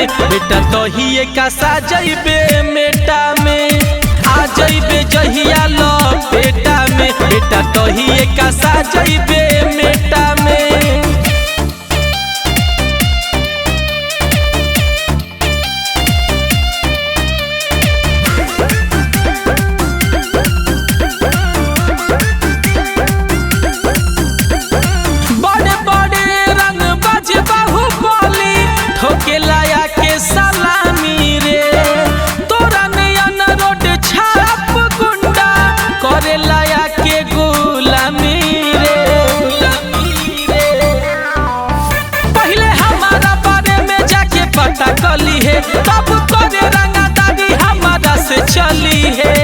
में, बेटा तोहिए का साजइबे मेटा में। आ जइबे जहिया लपेटा में, बेटा तोहिए का साजइबे मेटा में। बड़े बड़े रंग बज बाहुबली ठोके लाया के सलामी रे। तोरा नयन रोड छाप गुंडा करे लाया के गुलामी रे। पहले हमारा बारे में जाके पता कली है, तब तोरे रंगदारी हमारा से चली है।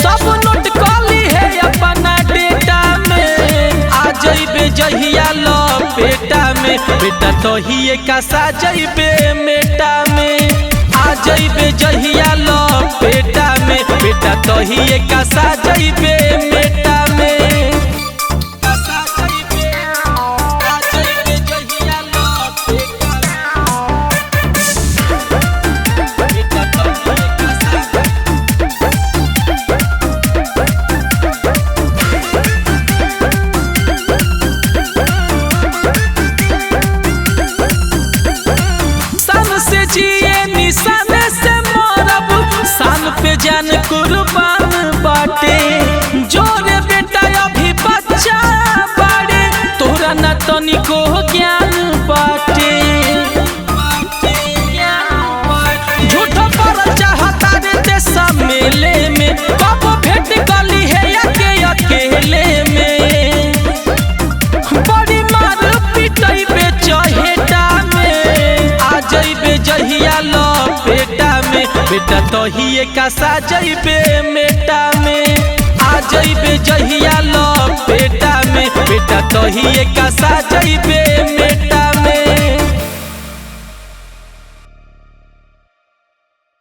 सब नोट कली है अपना डेटा में। आ जइबे जहिया लपेटा में, बेटा तोहिए का साजइबे मेटा में। आ जइबे जहिया लपेटा में, बेटा तोहिए का साजइबे मेटा में। साल पे जान कुर्बान बाटे, जोरे बेटा अभी बच्चा बाड़े, तोरा न तनिको ज्ञान बाटे। झूठो पर चाहता रे देश मेले में, कब भेट गली है अकेले में। बड़ी मार पिटइबे चहेटा में। आ जइबे जहिया लपेटा में, बेटा तोहिए का साजइबे मेटा में। आ जइबे जहिया लपेटा में, बेटा तोहिए का साजइबे मेटा।